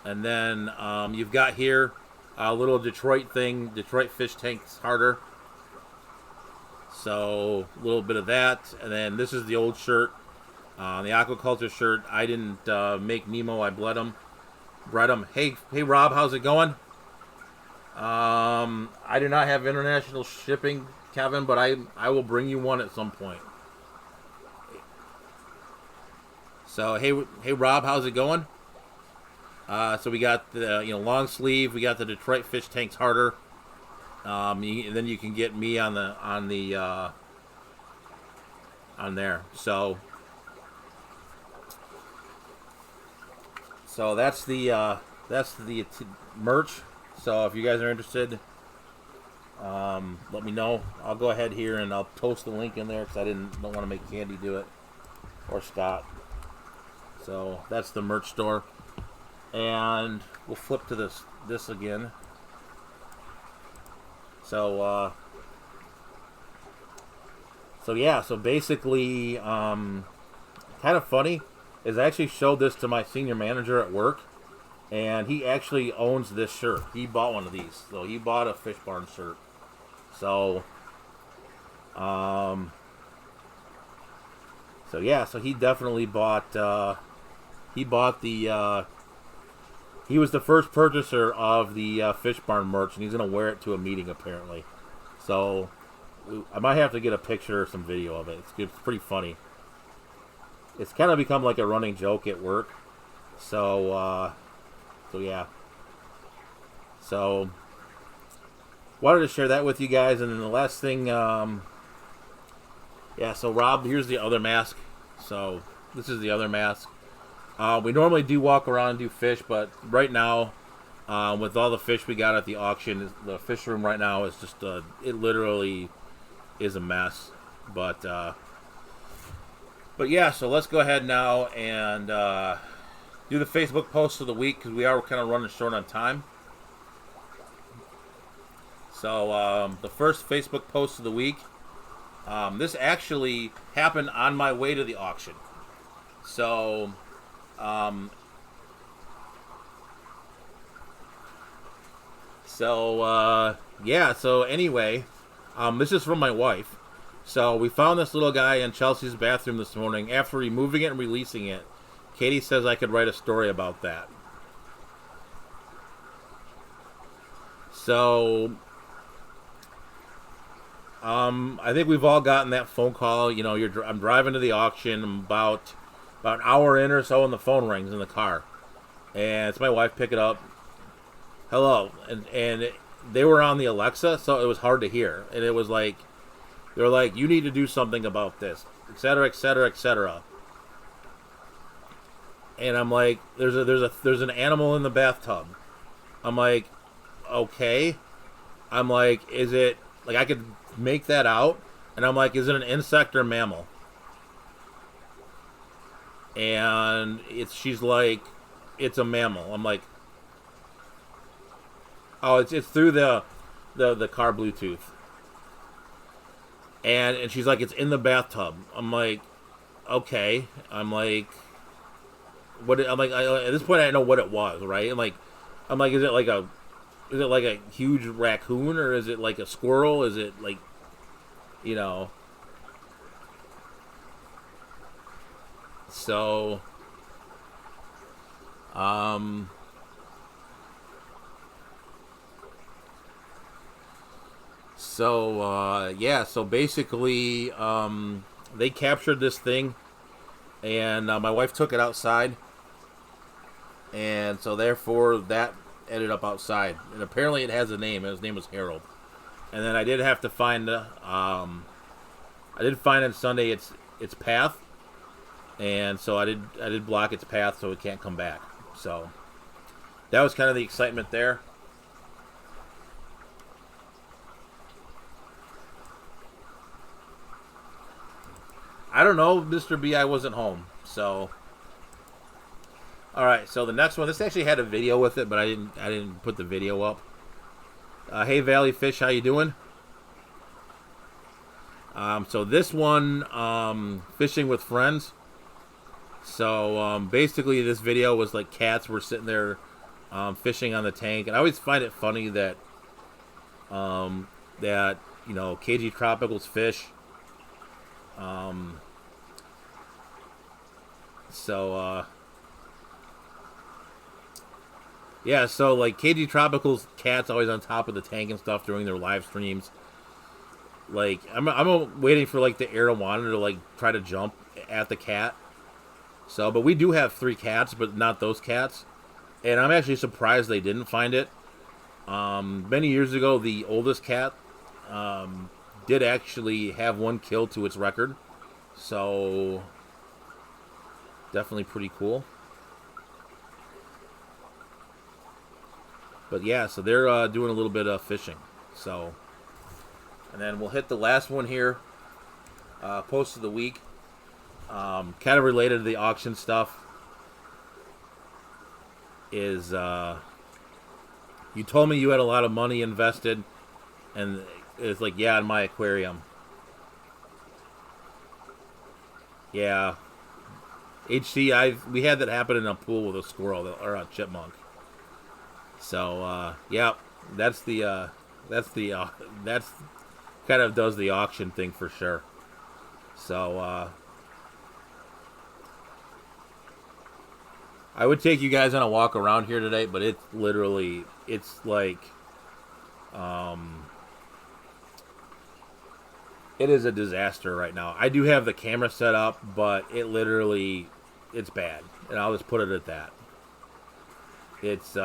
And then you've got here a little Detroit thing. Detroit Fish Tanks Harder. So a little bit of that. And then this is the old shirt. The aquaculture shirt. I didn't make Nemo. I bred him. Hey Rob, how's it going? I do not have international shipping, Kevin, but I will bring you one at some point. So hey Rob, how's it going? So we got the long sleeve. We got the Detroit Fish Tanks Harder. Then you can get me on there. So that's the merch. So if you guys are interested, let me know. I'll go ahead here and I'll post the link in there because I don't want to make Candy do it or Scott. So that's the merch store, and we'll flip to this again. So so basically, kind of funny is I actually showed this to my senior manager at work, and he actually owns this shirt. He bought one of these, so he bought a Fish Barn shirt. So so he definitely bought. He was the first purchaser of the Fish Barn merch, and he's gonna wear it to a meeting apparently. So I might have to get a picture or some video of it. It's pretty funny. It's kind of become like a running joke at work. So yeah. So wanted to share that with you guys, and then the last thing Yeah, so Rob, here's the other mask. So this is the other mask. We normally do walk around and do fish, but right now, with all the fish we got at the auction, the fish room right now is just it literally is a mess. But yeah, so let's go ahead now and do the Facebook post of the week because we are kind of running short on time. So the first Facebook post of the week. This actually happened on my way to the auction. So, um, yeah. So anyway, this is from my wife. So we found this little guy in Chelsea's bathroom this morning. After removing it and releasing it, Katie says I could write a story about that. So, I think we've all gotten that phone call. You know, I'm driving to the auction. I'm about an hour in or so, and the phone rings in the car, and it's my wife. Pick it up. Hello, and they were on the Alexa, so it was hard to hear, and it was like they're like, you need to do something about this, etc., etc., etc. And I'm like, there's an animal in the bathtub. I'm like, okay. I'm like, is it like I could make that out? And I'm like, is it an insect or mammal? And she's like, it's a mammal. I'm like, oh, it's through the car Bluetooth. And she's like, it's in the bathtub. I'm like, okay. I'm like, what? I'm like, at this point, I didn't know what it was, right? I'm like, is it like a huge raccoon, or is it like a squirrel? Is it like, you know? So, um, yeah. So basically, they captured this thing, and my wife took it outside, and so therefore that ended up outside. And apparently, it has a name. His name was Harold. And then I did have to find, I did find on Sunday its path, and so I did block its path so it can't come back. So that was kind of the excitement there. I don't know, Mr. B. I wasn't home, so. All right, so the next one. This actually had a video with it, but I didn't put the video up. Hey Valley Fish, how you doing? So this one, fishing with friends. So basically, this video was like cats were sitting there fishing on the tank, and I always find it funny that that KG Tropicals fish. Um, so yeah, so like KG Tropicals cats always on top of the tank and stuff during their live streams. Like I'm waiting for like the Arowana to like try to jump at the cat. So, but we do have 3 cats, but not those cats. And I'm actually surprised they didn't find it. Many years ago, the oldest cat did actually have one kill to its record. So, definitely pretty cool. But yeah, so they're doing a little bit of fishing. So, and then we'll hit the last one here. Post of the week. Kind of related to the auction stuff. Is you told me you had a lot of money invested, and it's like, yeah, in my aquarium. Yeah, we had that happen in a pool with a squirrel or a chipmunk. So yeah, that's kind of does the auction thing for sure. So I would take you guys on a walk around here today, but it's like, it is a disaster right now. I do have the camera set up, but it's bad, and I'll just put it at that. It's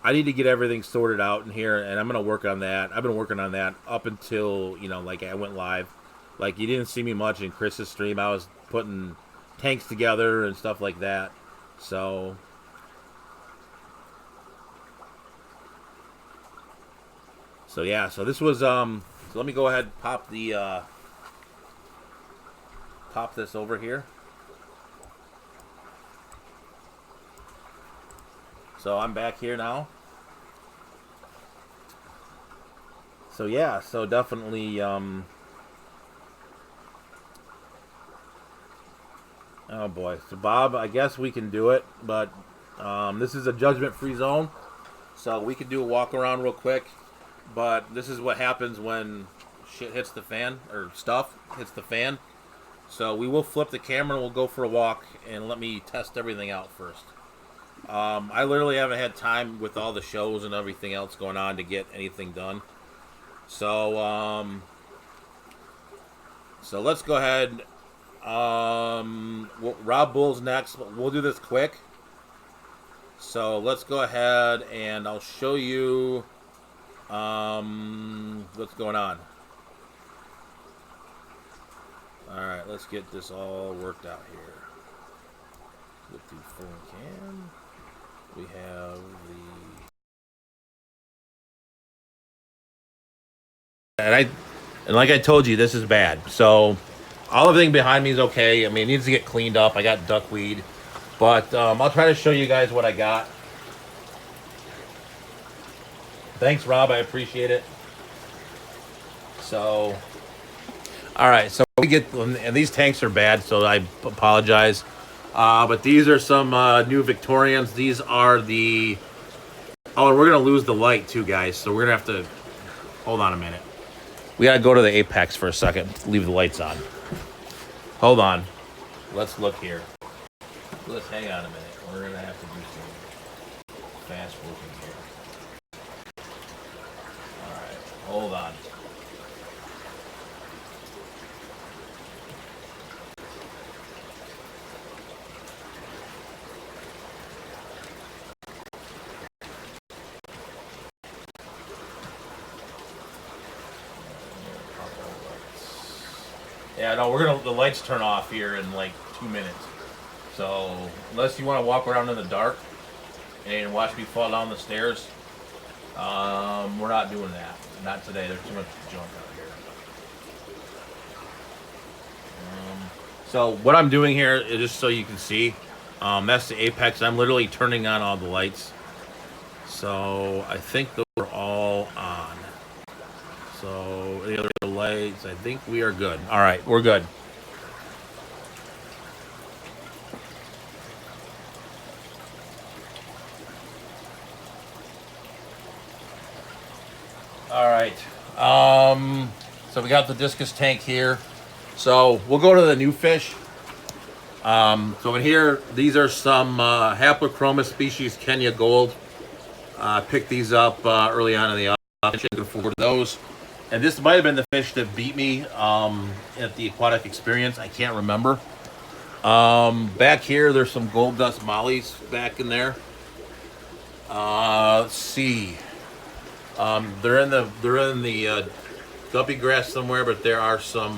I need to get everything sorted out in here, and I'm gonna work on that. I've been working on that up until like I went live. Like you didn't see me much in Chris's stream. I was putting tanks together and stuff like that. So yeah. So this was So let me go ahead and pop this over here. So I'm back here now. So yeah, so definitely oh boy. So Bob, I guess we can do it, but this is a judgment-free zone. So we can do a walk around real quick, but this is what happens when shit hits the fan, or stuff hits the fan. So we will flip the camera and we'll go for a walk, and let me test everything out first. I literally haven't had time with all the shows and everything else going on to get anything done. So, so let's go ahead. Rob Bull's next. We'll do this quick. So let's go ahead and I'll show you what's going on. Alright, let's get this all worked out here. With the phone cam. We have the... And like I told you, this is bad. So all everything behind me is okay. I mean, it needs to get cleaned up. I got duckweed. But I'll try to show you guys what I got. Thanks, Rob. I appreciate it. So, all right. So we get, and these tanks are bad, so I apologize. But these are some new Victorians. These are the... Oh, and we're going to lose the light too, guys. So we're going to have to... Hold on a minute. We got to go to the Apex for a second. Leave the lights on. Hold on. Let's look here. Let's hang on a minute. We're going to have to do some fast working here. Alright. Hold on. Yeah, no, the lights turn off here in like 2 minutes. So, unless you want to walk around in the dark and watch me fall down the stairs, we're not doing that. Not today. There's too much junk out here. So, what I'm doing here is just so you can see, that's the Apex. I'm literally turning on all the lights. So, I think those are all on. So, any other lights? I think we are good. All right, we're good. All right. So we got the discus tank here. So we'll go to the new fish. So in here, these are some Haplochromis species Kenya Gold. Picked these up early on in the auction. Looking forward to those. And this might have been the fish that beat me at the aquatic experience. I can't remember. Back here, there's some gold dust mollies back in there. Let's see. They're in the guppy grass somewhere, but there are some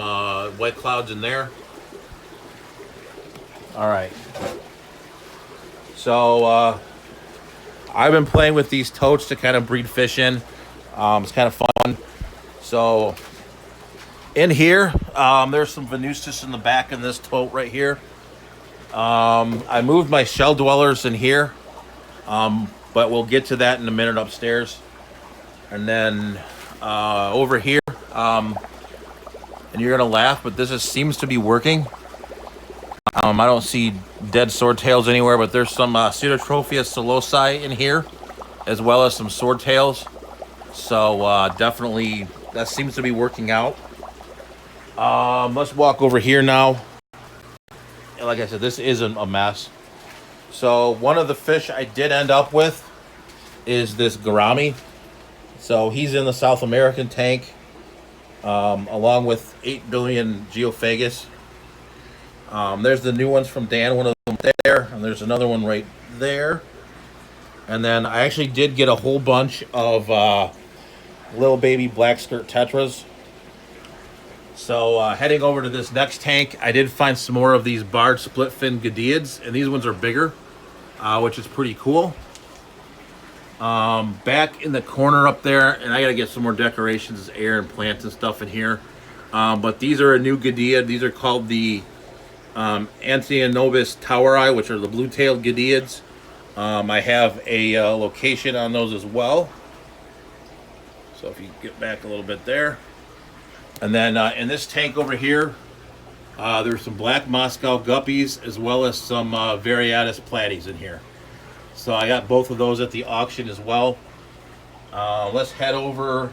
white clouds in there. All right. So I've been playing with these totes to kind of breed fish in. It's kind of fun. So in here, there's some Venustus in the back in this tote right here. I moved my shell dwellers in here, but we'll get to that in a minute upstairs. And then over here, and you're gonna laugh, but seems to be working. I don't see dead swordtails anywhere, but there's some Pseudotrophia solosi in here, as well as some swordtails. So definitely that seems to be working out. Let's walk over here now. Like I said, this isn't a mess. So one of the fish I did end up with is this gourami. So he's in the South American tank, along with 8 billion Geophagus. There's the new ones from Dan, one of them there, and there's another one right there. And then I actually did get a whole bunch of little baby black skirt tetras. So heading over to this next tank, I did find some more of these barred split fin Gadiids, and these ones are bigger, which is pretty cool. Back in the corner up there, and I gotta get some more decorations, air and plants and stuff in here. But these are a new Gadiid. These are called the Anthianobis toweri, which are the blue-tailed Gadiids. I have a location on those as well. So if you get back a little bit there. And then in this tank over here, there's some black Moscow guppies as well as some Variatus platies in here. So I got both of those at the auction as well. Let's head over.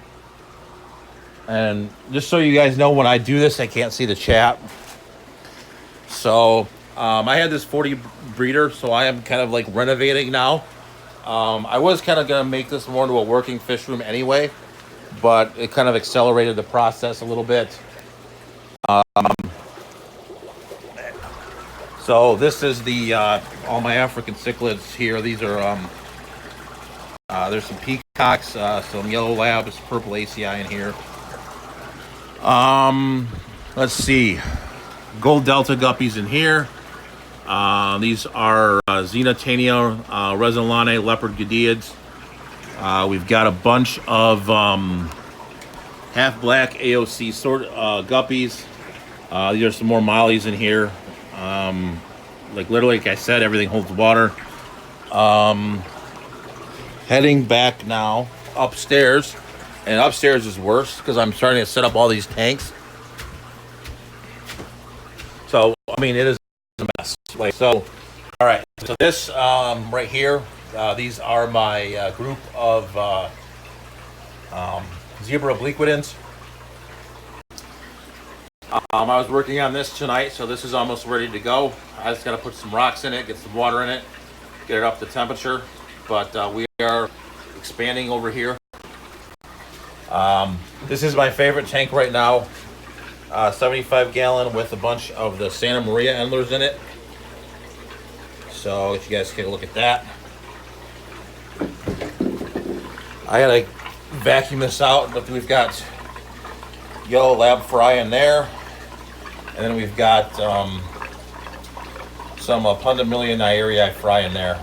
And just so you guys know, when I do this, I can't see the chat. So I had this 40 breeder, so I am kind of like renovating now. I was kind of going to make this more into a working fish room anyway, but it kind of accelerated the process a little bit. So this is the all my African cichlids here. These are there's some peacocks, some yellow labs, purple ACI in here. Let's see, gold delta guppies in here. These are Xenotania resinolanae leopard Gadiids. We've got a bunch of half black AOC sort guppies. These are some more mollies in here. Like literally, like I said, everything holds water. Heading back now upstairs, and upstairs is worse because I'm starting to set up all these tanks. So I mean, it is a mess. Like so, all right. So this right here, these are my group of zebra obliquidans. I was working on this tonight, so this is almost ready to go. I just got to put some rocks in it, get some water in it, get it up to temperature. But we are expanding over here. This is my favorite tank right now. 75 gallon with a bunch of the Santa Maria endlers in it. So if you guys take a look at that. I gotta vacuum this out, but we've got yellow lab fry in there. And then we've got some Pundamilia Nairi fry in there.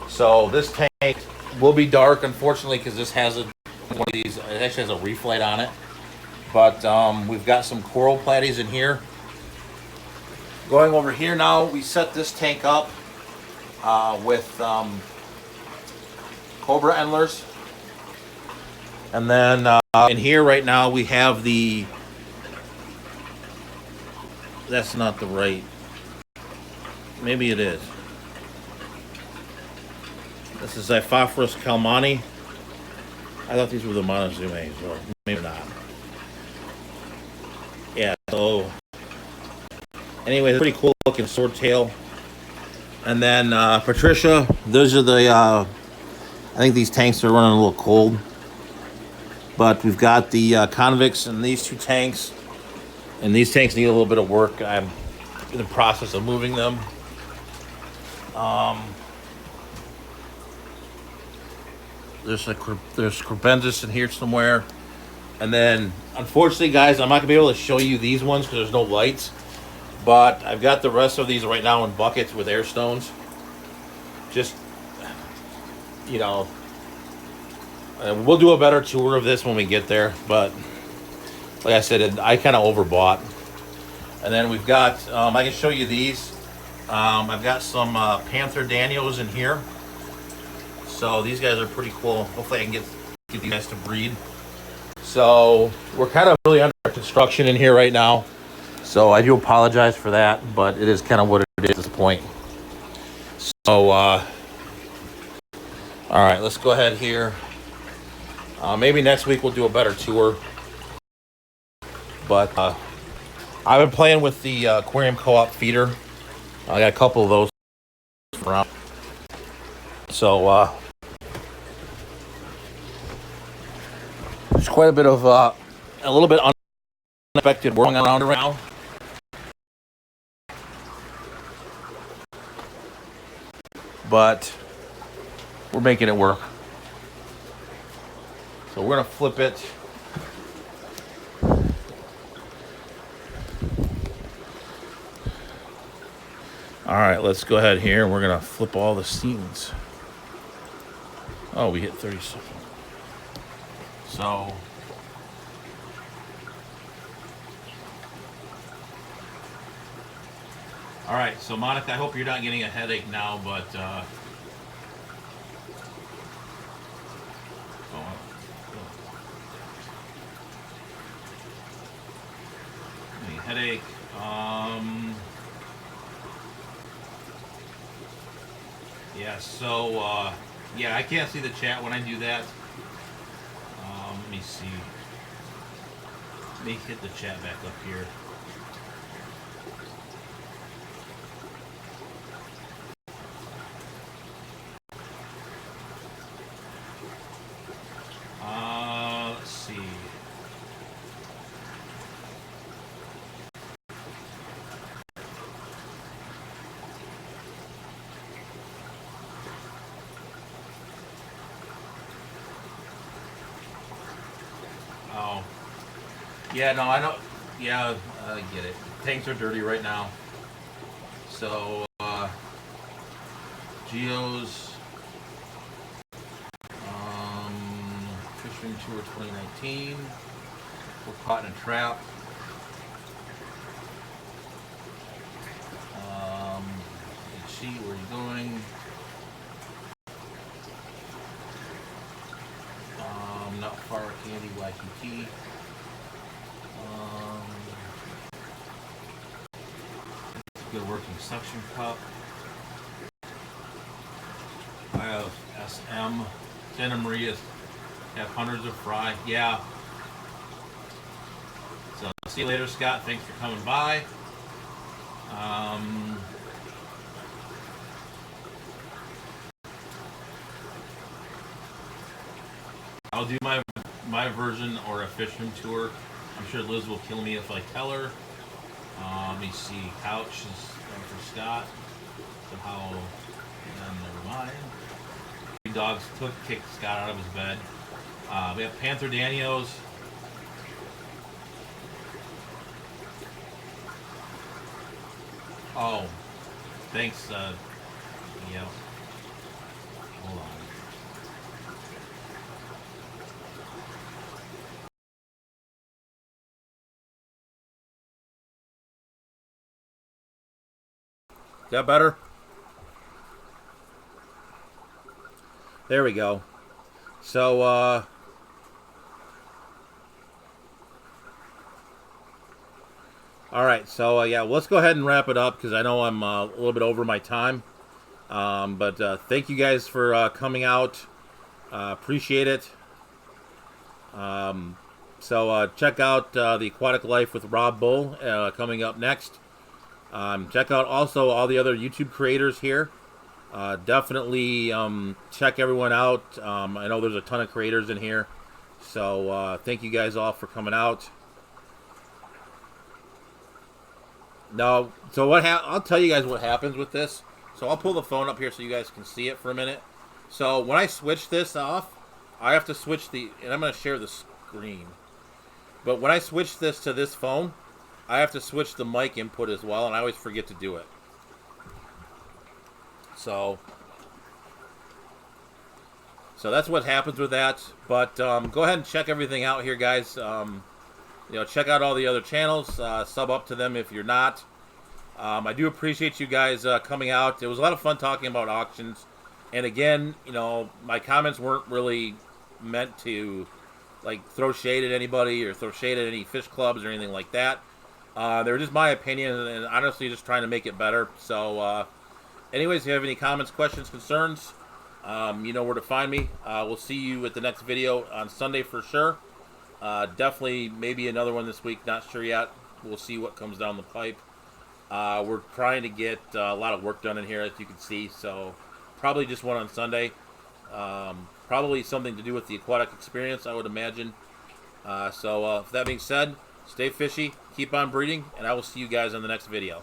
So this tank will be dark, unfortunately, because this has one of these. It actually has a reef light on it. But we've got some coral platies in here. Going over here now, we set this tank up with Cobra endlers. And then in here right now we have the, that's not the right, maybe it is. This is Xiphophorus calmani. I thought these were the Montezumes, or maybe not. Yeah, so anyway, pretty cool looking swordtail. And then Patricia, those are the, I think these tanks are running a little cold. But we've got the convicts in these two tanks. And these tanks need a little bit of work. I'm in the process of moving them. There's Crebensis in here somewhere. And then, unfortunately, guys, I'm not going to be able to show you these ones because there's no lights. But I've got the rest of these right now in buckets with air stones. Just, you know, we'll do a better tour of this when we get there. But, like I said, I kind of overbought. And then we've got, I can show you these. I've got some Panther Daniels in here. So these guys are pretty cool. Hopefully I can get these guys to breed. So we're kind of really under construction in here right now. So I do apologize for that, but it is kind of what it is at this point. So, all right, let's go ahead here. Maybe next week we'll do a better tour. But I've been playing with the Aquarium Co-op feeder. I got a couple of those around. So there's quite a bit of a little bit unexpected work around right now. But we're making it work. So we're gonna flip it. All right, let's go ahead here. We're gonna flip all the scenes. Oh, we hit 30 seconds. So all right, so Monica, I hope you're not getting a headache now, but any headache. Yeah, so yeah, I can't see the chat when I do that. Let me see. Let me hit the chat back up here. Let's see. Oh. Yeah, no, I don't. Yeah, I get it. Tanks are dirty right now. So, Geo's Fishing Tour 2019. We're caught in a trap. Let's see where you're going. Not far Candy YQT. Good working suction cup. I have SM. Santa Maria's have hundreds of fry. Yeah. So see you later, Scott. Thanks for coming by. I'll do my version or a fishing tour. I'm sure Liz will kill me if I tell her. Let me see. Couch is for Scott. Somehow, never mind. Dogs kicked Scott out of his bed. We have Panther Danios. Oh, thanks. Yeah. Hold on. Is that better? There we go. So, all right. So, yeah, let's go ahead and wrap it up because I know I'm a little bit over my time. But thank you guys for coming out. Appreciate it. So check out The Aquatic Life with Rob Bull coming up next. Check out also all the other YouTube creators here. Definitely check everyone out. I know there's a ton of creators in here. So thank you guys all for coming out. Now, so I'll tell you guys what happens with this. So I'll pull the phone up here so you guys can see it for a minute. So when I switch this off, I have to switch and I'm going to share the screen. But when I switch this to this phone, I have to switch the mic input as well, and I always forget to do it. So that's what happens with that. But go ahead and check everything out here, guys. Check out all the other channels. Sub up to them if you're not. I do appreciate you guys coming out. It was a lot of fun talking about auctions. And again, my comments weren't really meant to throw shade at anybody or throw shade at any fish clubs or anything like that. They were just my opinion and honestly just trying to make it better. So anyways, if you have any comments, questions, concerns, you know where to find me. We'll see you at the next video on Sunday for sure. Definitely maybe another one this week. Not sure yet. We'll see what comes down the pipe. We're trying to get a lot of work done in here, as you can see. So probably just one on Sunday. Probably something to do with the aquatic experience, I would imagine. So with that being said, stay fishy, keep on breeding, and I will see you guys on the next video.